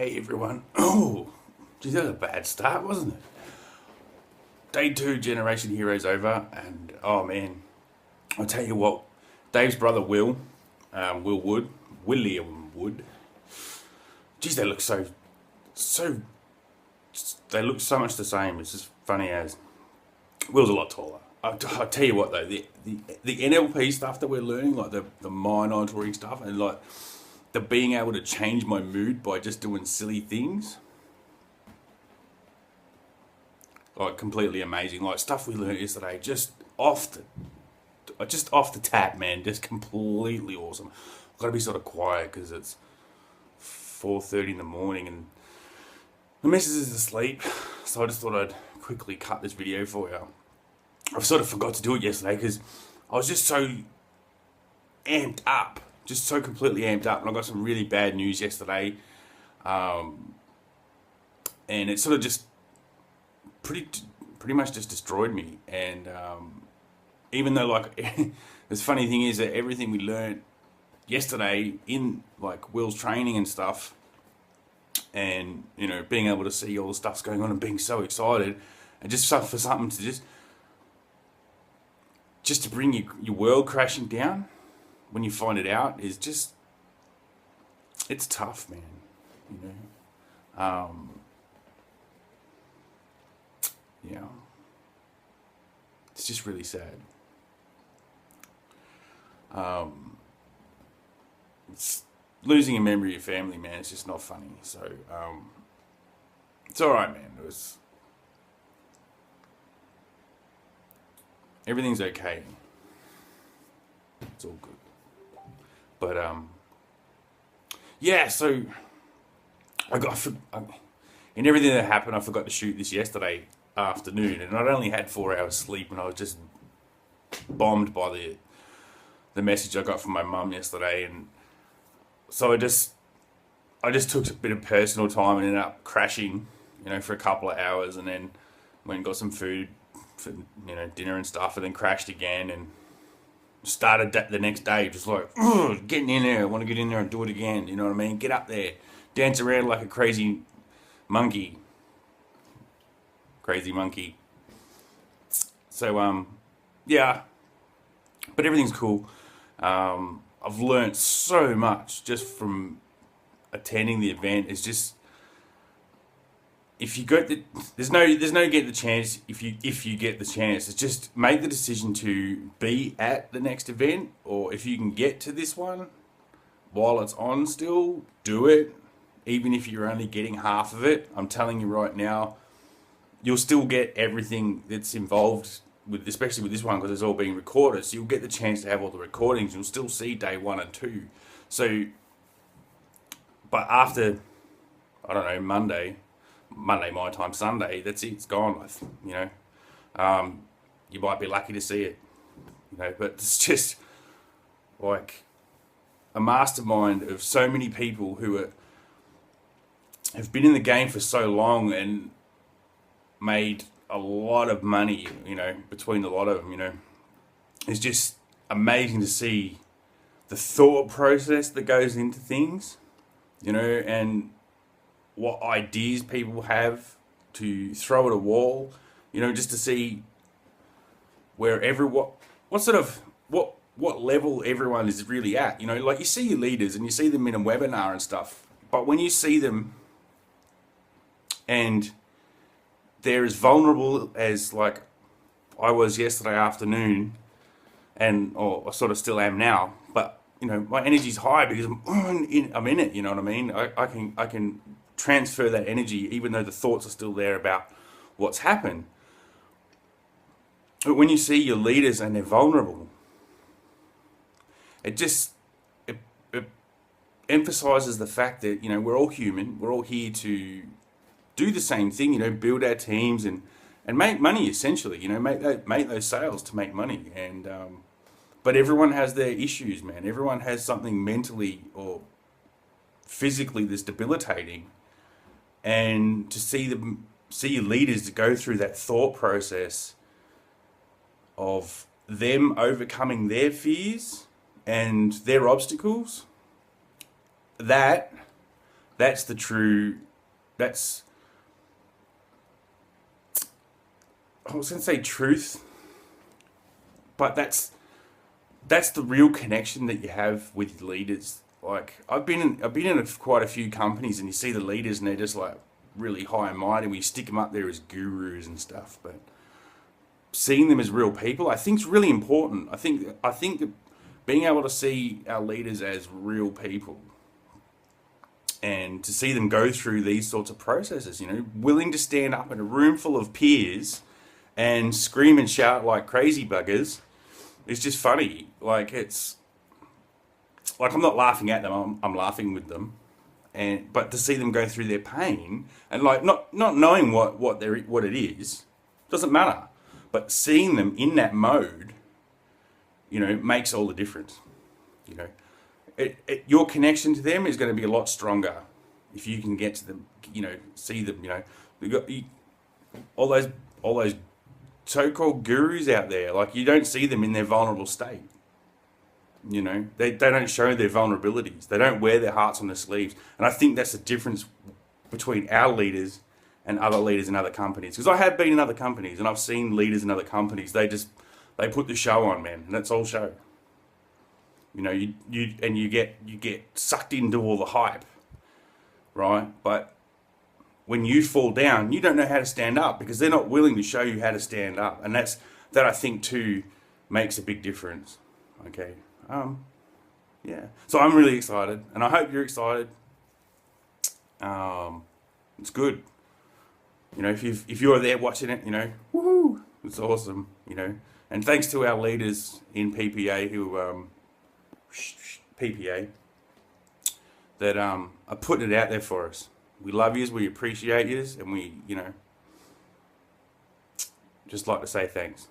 Hey everyone. Oh, geez, that was a bad start, wasn't it? Day 2 Generation Heroes over, and oh man, I'll tell you what, Dave's brother William Wood, geez, so, they look so much the same. It's just funny as Will's a lot taller. I tell you what though, the NLP stuff that we're learning, like the mind altering stuff, and like the being able to change my mood by just doing silly things, like completely amazing. Like stuff we learned yesterday, just off the tap, man. Just completely awesome. I've got to be sort of quiet because it's 4:30 in the morning and the missus is asleep. So I just thought I'd quickly cut this video for you. I sort of forgot to do it yesterday because I was just so amped up, just so completely amped up, and I got some really bad news yesterday, and it sort of just pretty much just destroyed me. And even though, like, the funny thing is that everything we learned yesterday in like Will's training and stuff, and you know, being able to see all the stuff's going on and being so excited, and just for something to just to bring your world crashing down when you find it out is just, it's tough, man. You know, yeah, it's just really sad. It's losing a member of your family, man. It's just not funny. So it's all right, man. Everything's okay. It's all good. But yeah. So in everything that happened, I forgot to shoot this yesterday afternoon, and I'd only had 4 hours sleep, and I was just bombed by the message I got from my mum yesterday, and so I just took a bit of personal time and ended up crashing, you know, for a couple of hours, and then went and got some food for, you know, dinner and stuff, and then crashed again, and started the next day just like, getting in there. I want to get in there and do it again. You know what I mean? Get up there, dance around like a crazy monkey. So yeah, but everything's cool. I've learnt so much just from attending the event. It's just, if you get there's no get the chance. If you get the chance, it's just make the decision to be at the next event, or if you can get to this one while it's on still, do it. Even if you're only getting half of it, I'm telling you right now, you'll still get everything that's involved with, especially with this one, because it's all being recorded. So you'll get the chance to have all the recordings. You'll still see day 1 and 2. So, but after, I don't know, Monday my time, Sunday, that's it. It's gone. You know, you might be lucky to see it. You know, but it's just like a mastermind of so many people who have been in the game for so long and made a lot of money, you know, between a lot of them, you know. It's just amazing to see the thought process that goes into things, you know, and what ideas people have to throw at a wall, you know, just to see where what level everyone is really at, you know. Like, you see your leaders and you see them in a webinar and stuff, but when you see them and they're as vulnerable as like I was yesterday afternoon, or I sort of still am now, but you know, my energy's high because I'm in it. You know what I mean? I can transfer that energy, even though the thoughts are still there about what's happened. But when you see your leaders and they're vulnerable, it emphasizes the fact that, you know, we're all human. We're all here to do the same thing, you know, build our teams and make money, essentially, you know, make those sales to make money. And but everyone has their issues, man. Everyone has something mentally or physically that's debilitating, and to see your leaders to go through that thought process of them overcoming their fears and their obstacles, that That's the true. That's I was going to say truth, but that's the real connection that you have with leaders. Like I've been in quite a few companies, and you see the leaders, and they're just like really high and mighty. We stick them up there as gurus and stuff, but seeing them as real people, I think, is really important. I think that being able to see our leaders as real people and to see them go through these sorts of processes, willing to stand up in a room full of peers and scream and shout like crazy buggers, is just funny. Like it's like I'm not laughing at them; I'm laughing with them. And but to see them go through their pain and like not knowing what it is, doesn't matter. But seeing them in that mode, makes all the difference. You know, your connection to them is going to be a lot stronger if you can get to them. See them. You got all those so-called gurus out there. Like you don't see them in their vulnerable state. They don't show their vulnerabilities. They don't wear their hearts on their sleeves. And I think that's the difference between our leaders and other leaders in other companies. Because I have been in other companies and I've seen leaders in other companies. They put the show on, man, and that's all show. You get sucked into all the hype, right? But when you fall down, you don't know how to stand up because they're not willing to show you how to stand up, and that I think too makes a big difference. Okay. Yeah. So I'm really excited, and I hope you're excited. It's good. If you're there watching it, woohoo, it's awesome. And thanks to our leaders in PPA that are putting it out there for us. We love yous, we appreciate yous, and we just like to say thanks.